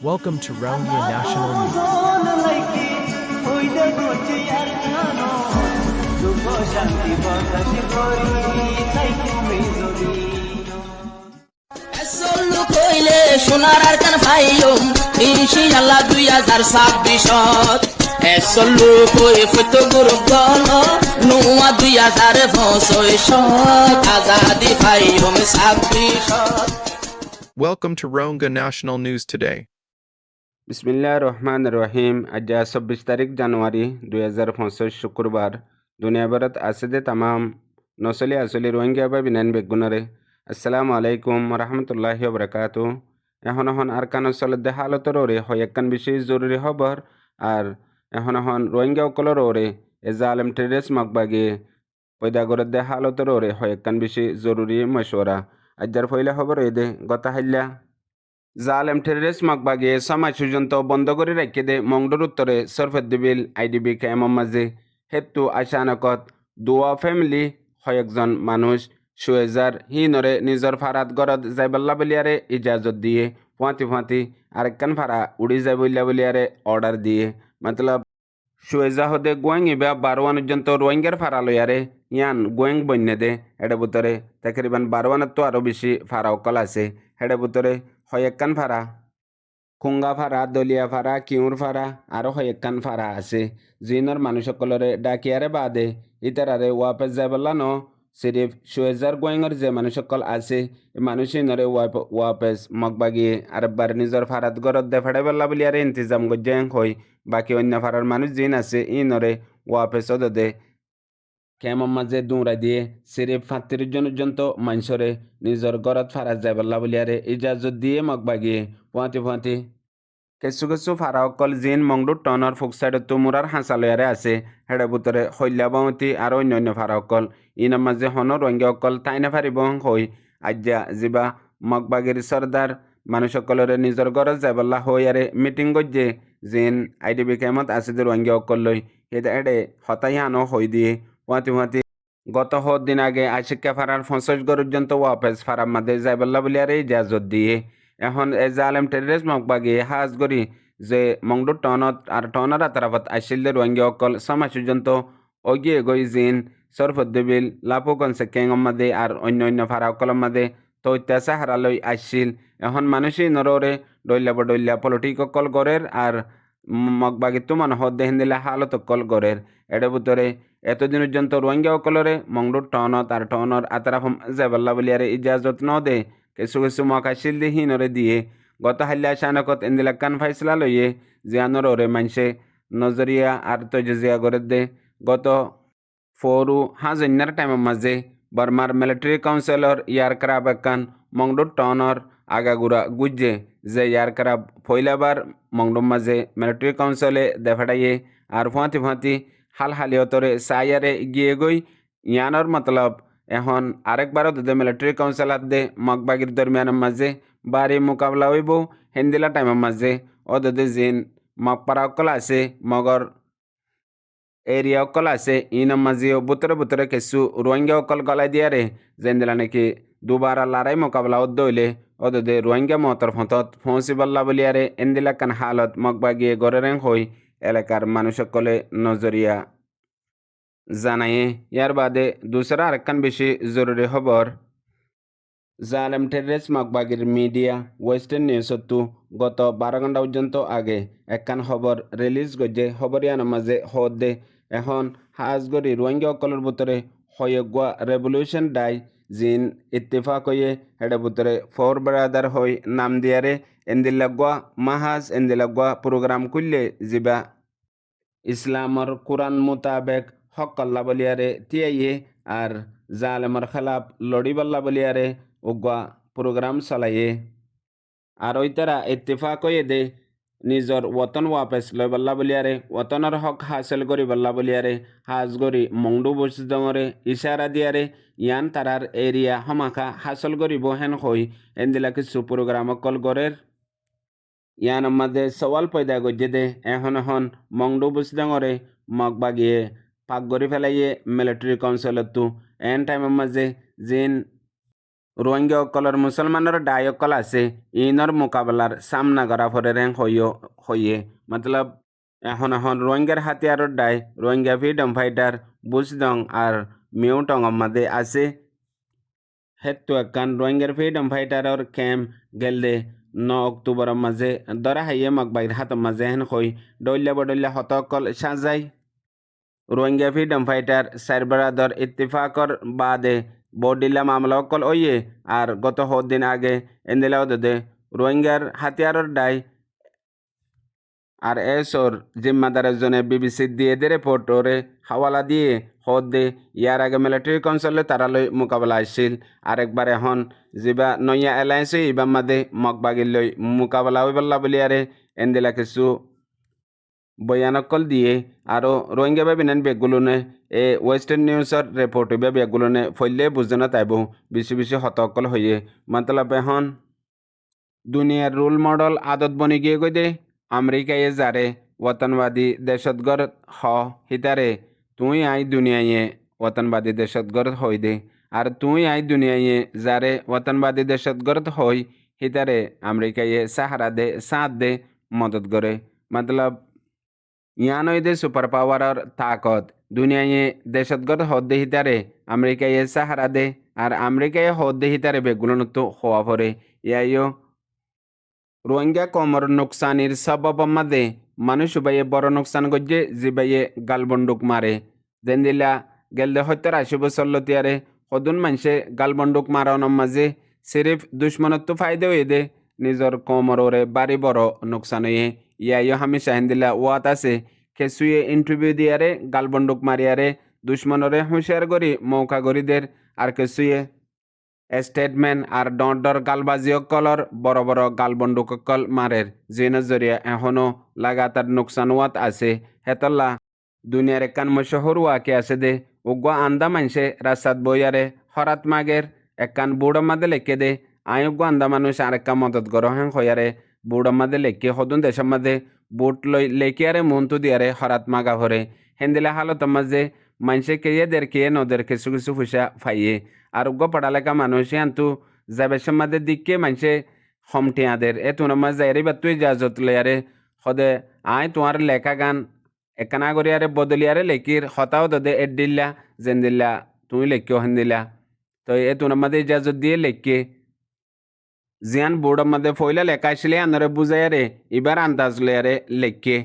Welcome to Rohingya National News. কইলে সোনার আর কান ভাইয়ম ইনশাআল্লাহ 2026 এসল্লু কই ফত গুরুগণ নুয়া 2025 Azadi ভাইয়ম 26 Welcome to Rohingya National News Today. বিসমিল্লাহির রহমানির রহিম। আজ 26 তারিখ জানুয়ারি 2025 শুক্রবার। দুনিয়াভরত আসিদে তামাম নসলি আসলি রোহিঙ্গা বা বিনান বেগুনারে আসসালামু আলাইকুম রহমতুল্লাহি ওবরাকাতু। এখন আরকান সলদে হালতর ওরে হয়াক্কান বেশি জরুরি খবর আর এখন রোহিঙ্গা অকলর ওরে এ জালেম টেররিস্ট মকবাগে পয়দা করে দে হালতর ওরে হয়াক্কান বেশি জরুরি মশওয়ারা। আজ্জার ফইলা খবর এদে গতা হাইল্লা জালেম টেররিস্ট মকবাগে সমাজ পর্যন্ত বন্ধ করে রেখে দে মংডুর উত্তরে সরফদ্দিবিল আইডিবি ক্যাম্পের মাঝে হেতু আচানকত দুয়া ফ্যামিলি কয়েকজন মানুষ সুয়েজার হিনরে নিজর ফারাত গরদ যাইবাল্লা বলিয়ারে ইজাজত দিয়ে ফুঁয়াতি আরেকখান ফারা উড়ি যাই বলিয়ারে অর্ডার দিয়ে মতলব সুয়েজা হদে গোয়েং ইবা 12 পর্যন্ত রোহিঙ্গার ফারা লইয়ারে ইয়ান গোয়েং বন্যে দে হেডে বুতরে তাকরিবান 12 তো আরও বেশি ফারা অকল আছে হেডে বুতরে হয়েক্কান ফারা খুঙ্গা ফারা দলিয়া ফারা কিউর ফারা আরও হয়েক্কান ফারা আছে জিনর মানুষ সকলরে ডাকিয়ারে বাদে ইতারারে ওয়াপেস যাইবল্লা ন সিরিফ সুয়েজার গোয়েঙর যে মানুষ সকল আছে মানুষই নরে ওয়াপেস মগবাগিয়ে আরেকবার নিজর ফারাত গরত দে ফেড়ে বেল্লা বলিয়ারে ইন্তজাম গজ্জেং হই বাকি অন্য ফারার মানুষ জিন আছে ই নরে ওয়াপেস দে কেমন মাঝে দৌড়া দিয়ে সিরিফ 35 জন পর্যন্ত মানুষরে নিজর গরত ফারাত যাইবল্লা বলিয়ারে ইজাজত দিয়ে মগবাগিয়ে ফুঁয়াতি কিছু ফারা অকল জিন মংডুর টনর ফুকসাইডত তুমুরার হাঁচালয়ারে আছে হেডে বুতরে শৈল্যাবতী আর অন্য ফারা অকল ইনার মাঝে হন রোহিঙ্গা অকল তাইনে ফারিব হই আজ্জা যিবা মগবাগির সর্দার মানুষ সকলরে নিজর গরজ যাইবল্লা হই আরে মিটিং গজ্জে জিন আইডিবি ক্যাম্পত আছে যে রোহিঙ্গা অকল লই হেডে হতাই হানো হই দিয়ে ফুঁয়াতি গত দিন আগে আশিকা ফারার 50 পর্যন্ত ওয়াপেস ফারার মাঝে যাইবল্লা বলিয়ারে ইজাজত দিয়ে এখন এ জালেম টেররিস্ট মকবাগি হাজ গরি যে মংডুর টনত আর টনার আতারাফত আসিল রোহিঙ্গা অকল সমাজ পর্যন্ত অগিয়ে গই জিন সরফদ্দিবিল লাপুগঞ্জে কেঙম মাদে আর অন্য ফারা অকলম মাদে তৈত্যাসা হারালই আসিল এখন মানুষই নররে ডইলা পলিটিক অকল গড়ের আর মগবাগি তুমান হদ দেহেন দিলে হালত অকল গড়ের এডে ভিতরে এতদিন পর্যন্ত রোহিঙ্গা অকলরে মংডুর টনত আর টনর আতারাফম যাবাল্লা বলিয়ারে ইজাজত ন দে কিছু মকাশিল দি হিনরে দিয়ে গত হাল্লা শানকত এন্দিলাক্কান ফাইসলা লইয়ে জিয়ানর ওরে মানসে নজরিয়া আর তজিয়া করে দে গত ফোরু হাজন্যার টাইমের মাঝে বর্মার মিলিটারি কাউন্সিলর ইয়ার ক্রাব একান মংডুর টনর আগাগুড়া গুজ্জে যে ইয়ার ক্রাব ফইলাবার মংডুর মাঝে মিলিটারি কাউন্সিলে দেফাটাইয়ে আর ফুঁয়াতি হালিয়তরে সাইয়ারে গিয়ে গই ইয়ানর মতলব এখন আরেকবারও দুধে মিলিটারি কাউন্সিলার দে মগবাগির দরমিয়ানের মাঝে বাড়ি মোকাবলা হইব হেন্দিলা টাইমের মাঝে ও দুধে জিন মগপাড়া অকল আছে মগর এরিয়া অকল আছে ইনার মাঝেও বুতরে কিছু রোহিঙ্গা অকল গলাই দিয়ারে যেন্দিলা নাকি দুবারা লড়াই মোকাবলা দইলে ও দুধে রোহিঙ্গা মতর ফতত ফৌসিবাল্লা বলিয়ারে এন্দিলা কান হালত মগবাগিয়ে গড়েরেং হই এলাকার মানুষ সকলে নজরিয়া জানায়ে ইয়ার বাদে দুসরা আরেকখান বেশি জরুরি খবর জালেম টেররিস্ট মকবাগির মিডিয়া ওয়েস্টার্ন নিউজতো গত 12 ঘন্টা পর্যন্ত আগে একখান খবর রিলিজ গজে খবরিয়ার মাঝে দে এখন হাজগরি রোহিঙ্গা অকলের ভিতরে হয়গুয়া রেভলিউশন ডাই জিন ইত্তেফাক হয়ে হেডে ভিতরে ফোর ব্রাদার হই নাম দিয়ারে এন্দিলাগুয়া মাহাজ এন্দিলাগুয়া প্রোগ্রাম করলে যিবা ইসলামর কোরআন মোতাবেক হক আল্লাহ বলিয়ারে তিয়াইয়ে আর জালেমর খেলাফ লড়িবাল্লা বলিয়ারে উগা প্রোগ্রাম চালাইয়ে আর ওইতারা ইত্তেফাক হয়ে দে নিজর ওতন ওয়াপেস লইবাল্লা বলিয়ারে ওতনের হক হাসিল করিবাল্লা বলিয়ারে হাজ গরি মংডু বসিদঙরে ইশারা দিয়ারে ইয়ান তারার এরিয়া হমাখা হাসল করিব হেন হই এন্দিলা কিছু প্রোগ্রাম অকল গড়ের ইয়ান মাঝে সওয়াল পয়দা গজ্জে দে এখন মংডু বসিদঙরে মগবাগিয়ে পাক গড়ি ফেলাইয়ে মিলিটারি কাউন্সিলতো এন টাইমের মাঝে জিন রোহিঙ্গা অকলর মুসলমানের ডাই অকল আছে ইনর মোকাবেলার সামনা করা ফরে রেং হইয়ে মতলব এখন রোহিঙ্গার হাতিয়ারর ডাই রোহিঙ্গা ফ্রিডম ফাইটার বুজদং আর মিউটং মাঝে আছে হেতু একান রোহিঙ্গার ফ্রিডম ফাইটারর ক্যাম্প গেলদে 9 অক্টোবরের মাঝে দরা হাইয়ে মকবাইর হাত মাঝে হেন হই ডইল্লা হতকল সাজাই রোহিঙ্গা ফ্রিডম ফাইটার সাইরবারাদর ইত্তিফাকর বাদে বডিল্লা মামলা অকল ওইয়ে আর গত দিন আগে এন্দিলাও দে রোহিঙ্গার হাতিয়ারর ডাই আর এসর জিম্মাদারের জন্য বিবিসি দিয়ে দে রিপোর্টরে হাওয়ালা দিয়ে দে ইয়ার আগে মিলিটারি কাউন্সিলে তারালৈ মোকাবেলা আসছিল আরেকবার এখন যা নয়া এলায়েন্স ইবার মাদে মকবাগিলৈ মোকাবেলা হইবল্লা বলি আরে এন্দিলা কিছু বয়ানকল দিয়ে আরও রোহিঙ্গা বেবিনেন বেগুলোনে এ ওয়েস্টার্ন নিউজর রিপোর্ট হইবে বেগুলোনে ফইলে বুঝে না তাইব বেশি হতকল হইয়ে মতলব এখন দুনিয়ার রোল মডেল আদত বনি গিয়ে গই দে আমেরিকায় যারে ওতনবাদী দেশতগর হিতারে তুই আই দুনিয়ায় ওতনবাদী দেশতগর হই দে আর তুই আই দুনিয়ায় যারে ওতনবাদী দেশতগর হই হিতারে আমেরিকায় সাহারা দে সাথ দে মদত করে মতলব ইয়ানই দে সুপার পাওয়ারর তাকত দুনিয়ায় দেশতগত হদ্দে হিতারে আমেরিকায় সাহারা দে আর আমেরিকায় হদ্দে হিতারে বেগুলো তো হওয়া পরে ইয়াইও রোহিঙ্গা কমর নোকসানির সবব মাদে মানুষ বাইয়ে বড় নোকসান গজ্জে জিবাইয়ে গালবন্দুক মারে দেন্দিলা গেলদে 70-80 বছর লতিয়ারে সদুন মানুষে গালবন্দুক মারানোর মাঝে সিরিফ দুশ্মনত তো ফায়দে হয়ে দে নিজর কমরে বাড়ি বড় নোকসান হয়ে ইয়াইও হামেশা হেন্দিলা ওয়াত আছে খেসুয়ে ইন্টারভিউ দিয়ারে গালবন্দুক মারিয়ারে দুশ্মনরে হুঁশিয়ার করি মৌকা গরিদের আর খেসুয়ে স্টেটমেন্ট আর ডর গালবাজি অকলর বড় গালবন্দুক অকল মারের জিনের জরিয়া এখনো লাগাতার নোকসান ওয়াত আছে হেতল্লা দুনিয়ার একান মশহর ওয়াকে আছে দে উগ্র আন্দা মানুষে রাস্তাত বইয়ারে হরাত মাগের একান বুড়ো মাদে লেখে দে আয়োগ্য আন্দা মানুষ আর একা মদত গর হ্যাং হইয়ারে বুড়ো মাদে লেখে হদুন দেশের মাঝে বুট লই লেখিয়ারে মন্তু দিয়ারে হরাত মাগা ভরে হেন্দিলা হালত মাঝে মানুষে কেয়ে দের কেয়ে নদের কিছু ফুসা ফাইয়ে আর উগ্র পড়ালেখা মানুষ আন্তু যাবেশের মাঝে দিকে মানুষে হমটিয়াদের এ তুনার মাঝে এরি বা তুই জাজত লয়ারে সদে আয় তোমার লেখা গান একানা করিয়ারে বদলিয়ারে লেখির হতাও দদে এড দিল্লা যেন দিল্লা তুই লেখিও হেন দিলা তো এ তুনার মাঝে ইজাজত দিয়ে লেখকে জিয়ান বোর্ডের মধ্যে ফইলা লেখা আসলে আনরে বুঝাইয়ারে এবার আন্দাজ লয়ারে লেখকে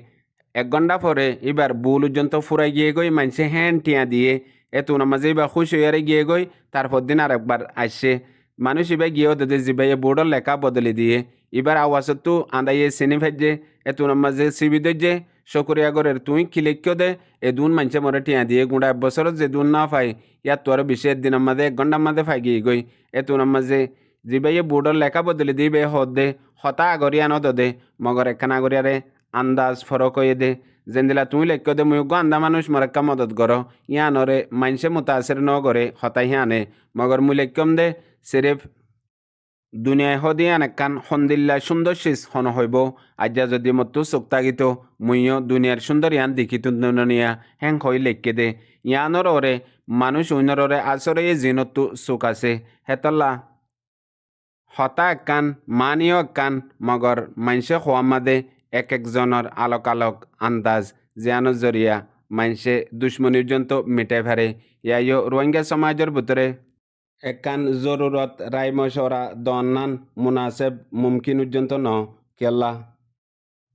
1 ঘন্টা পরে এবার বুল পর্যন্ত ফুরাই গিয়ে গই মানুষে হ্যান্ড টিয়া দিয়ে এত মাঝে এবার খুশি হইয়ারে গিয়ে গই তারপর দিন আরেকবার আসছে মানুষ এবার গিয়েও দে জিবাইয়ে বোর্ডের লেখা বদলে দিয়ে এবার আওয়াজত তো আন্দাইয়ে চিনি ফেলছে এত মাঝে সিবি যে শকরিয়া গরের তুই খিলেক্য দে এ দুন মানুষে মরে টিয়া দিয়ে গুঁড়া 1 বছর যে দুন না পাই ইয়ার তোর বেশি দিনের মাঝে 1 ঘন্টার মাঝে ফাই গিয়ে গই এত মাঝে জিবাইয়ে বোর্ডের লেখা বদলে দিবে দে হতা আগরিয়া দে মগর একখান আগরিয়ারে আন্দাজ ফরক হয়ে দে যেন দিলা তুই লেখ্য দে মুখ আন্দা মানুষ মরেক্কা মদত কর ইয়ানরে মানুষে মুতাসের ন করে হতাই আনে মগর মুই লেখ্যম দে সিরিফ দুনিয়ায় হদিয়ান একখান সন্দিল্লা সুন্দর শীষ হন হইব আজ্ঞা যদি মতো চোক্তাগিত মুইও দুনিয়ার সুন্দর ইয়ান দেখিত নিয়া হেং হই লেখকে দে ইয়ানর ওরে মানুষ উইনরে আসরে জিনতো চোখ আছে হেতল্লা হতা একখান মানিও একখান মগর মানুষে খোয়া মাদে একজনের আলোক আন্দাজ জিয়ানোর জরিয়া মানুষে দুশ্মনির জন্য মিটাই ফেরে ইয়াইও রোহিঙ্গা সমাজের ভিতরে একখান জরুরত রায় মশরা দনান মুনাসেব মুমকিন উজ্জন্ত ন কেল্লা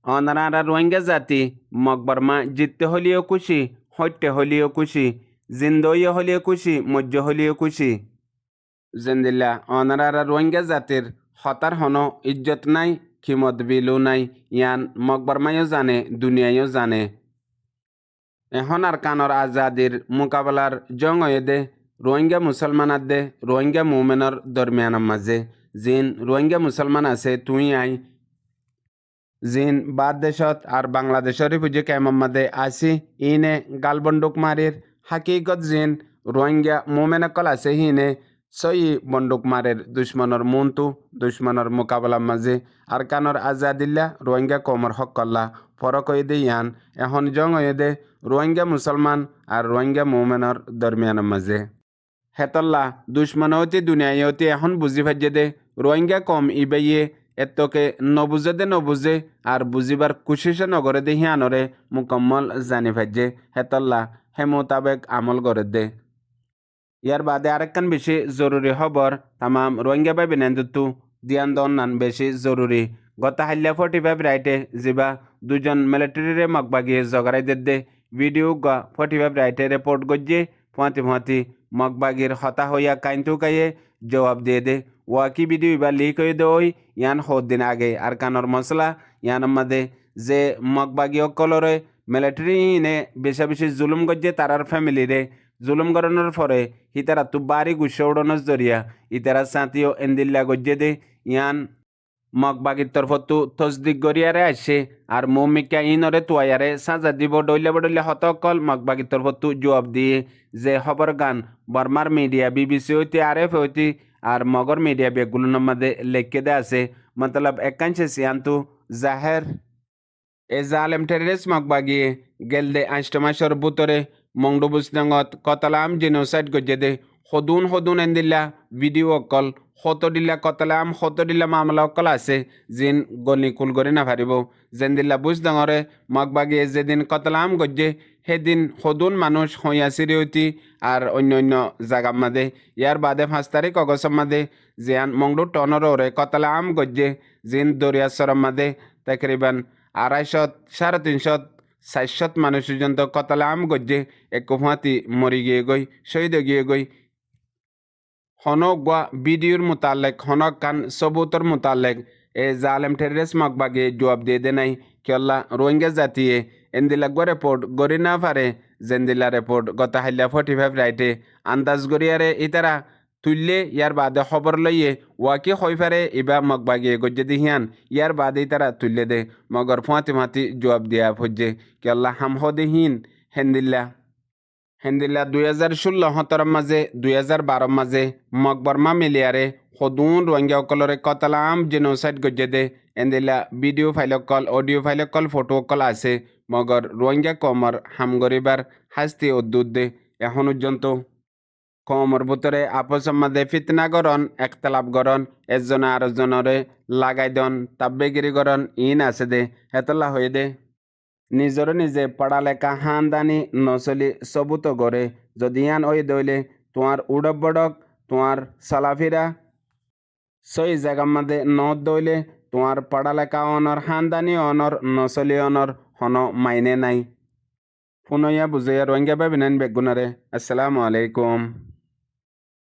অনারা রোহিঙ্গা জাতি মকবরমা জিততে হলিও খুশি হইতে হলিও খুশি জিন্দইয়ে হলিও খুশি মজ্জ হলিও খুশি জেন্দিল্লা অনারা রোহিঙ্গা জাতির হতার হন ইজ্জত নাই খিমত বিলু নাই ইয়ান মকবরমাইও জানে দুনিয়ায়ও জানে এখন আর কানর আজাদির মোকাবেলার জং হয়ে দে রোহিঙ্গা মুসলমানার দে রোহিঙ্গা মুমেনের দরমিয়ানের মাঝে জিন রোহিঙ্গা মুসলমান আছে তুই আই জিন বাদ দেশত আর বাংলাদেশের পুজো কেমন মাদে আসি ইনে গালবন্দুক মারির হাকিকত জিন রোহিঙ্গা মুমেনকল আছে হিনে সই বন্দুক মারের দুশ্মনের মন্তু দুশ্মনের মোকাবেলার মাঝে আর কানর আজাদিল্লা রোহিঙ্গা কমর হক কল্লা ফরক হয়ে দে ইয়ান এখন জং হয়ে দে রোহিঙ্গা মুসলমান আর রোহিঙ্গা মুমেনের দরমিয়ানের মাঝে হেতল্লা দুশ্মন হতে দুনিয়ায় হতে এখন বুঝি ভাজ্যে দে রোহিঙ্গা কম ইবাইয়ে এতকে নবুঝে দে নবুঝে আর বুঝিবার কুশিসে নগরে দে হিয়ানরে মুকম্মল জানি ভাজ্যে হেতল্লা হে মোতাবেক আমল করে দে। ইয়ার বাদে আরেকখান বেশি জরুরি খবর তামাম রোহিঙ্গা ভাই বিনেন্দুতু দিয়ান দন্নান বেশি জরুরি গত হাল্লা 45 রাইটে যিবা দুজন মিলিটারিরে মগবাগিয়ে জগারাই দে ভিডিও গা 45 রাইটে রিপোর্ট গজ্জে ফুঁয়াতি মগবাগির হতা হইয়া কাইন্তু কাইয়ে জবাব দিয়ে দে ওয়াকি ভিডিও এবার লিক হয়ে দে ওই ইয়ান দিন আগে আর কানর মশলা ইয়ান মাদে যে মগবাগি অকলরে মিলিটারি ইনে বেশা বেশি জুলুম গজ্জে তারার ফ্যামিলিরে জুলুম করানোর পরে হিতারা তু বাড়ি গুছে উড়ানোর জরিয়া ইতারা সাঁতিও এন্দিল্লা গজ্জে দে ইয়ান মগবাগির তরফতু তসদিক গরিয়ারে আসে আর মৌমিকা ইনরে তুয়ারে সাজা দিব ডইলে হতকল মগবাগির তরফতু জবাব দিয়ে যে খবর গান বর্মার মিডিয়া BBC হইতে RF হইতে আর মগর মিডিয়া বেগুলোর মধ্যে লেখকে দে আছে মতলব একাংশে সিয়ান্তু জাহের এ জালেম টেররিস্ট মগবাগিয়ে গেলদে 8 মাসের ভিতরে মংডুবুসনাঙ্গত কতলাম জেনোসাইড গজ্জে দে হদুন এন্দিল্লা ভিডিও অকল হত দিল্লা কতলাম হত দিল্লা মামলা অকল আছে জিন গনি কুল করে না পারিব জেন্দিল্লা বুঝ ডাঙরে মগবাগিয়ে যেদিন কতলাম গজ্জে সেদিন হদুন মানুষ হইয়াছিরি হইতি আর অন্য জায়গার মাদে ইয়ার বাদে 5 তারিখ অগস্টের মাদে জিয়ান মংডু টনর ওরে কতলাম গজ্জে জিন দরিয়াসরের মাদে তাকরিবান 250 350 400 মানুষ পর্যন্ত কতলাম গজ্জে এক কুফাতি মরি গিয়ে গই শহীদ গিয়ে গই হনক গা ভিডিওর মোতালেক হনক কান সবুতর মোতালেক এ জালেম টেররিস্ট মগবাগে জবাব দিয়ে দে নাই কেল্লা রোহিঙ্গা জাতিয়ে এন্দিলা রিপোর্ট গড়ি না পারে জেন্দিলা রিপোর্ট গত হাইলা 45 রাইটে আন্দাজ গড়িয়ারে ইতারা তুললে ইয়ার বাদে খবর লইয়ে ওয়াকি হই পারে ইবা মগবাগে গজ্জে দিহিয়ান ইয়ার বাদে তারা তুললে দে মগর ফুঁয়াতি জবাব দিয়া ফজ্জে কেল্লা হামহদিহীন হেন্দিল্লা 2016 মাঝে 2012 মাঝে মকবরমা মিলিয়ারে সদুন রোহিঙ্গা অকলরে কতলাম জেনোসাইড গজ্জে দে এন্দিল্লা ভিডিও ফাইল অকল অডিও ফাইল অকল ফটো অকল আছে মগর রোহিঙ্গা কমর হামগরিবার হাস্তি উদ্দুত দে এখন পর্যন্ত কমর ভিতরে আপসের মাঝে ফিতনা গরণ একতলাপ গরণ একজনে আরেকজনরে লাগাই দন তাব্বেগিরি গরণ ইন আছে দে হেতলা হয়ে দে নিজে পড়ালেখা হানদানি নচলি সবুত গড়ে যদি ইয়ান ওই দইলে তোমার উড়ক বড়ক তোমার সালাফিরা সই জায়গার মধ্যে নদ দইলে তোমার পড়ালেখা অনর হানদানি অনর নচলি অনর হন মাইনে নাই ফুনইয়া বুঝাইয়া রোহিঙ্গা বেগুনারে আসসালামু আলাইকুম।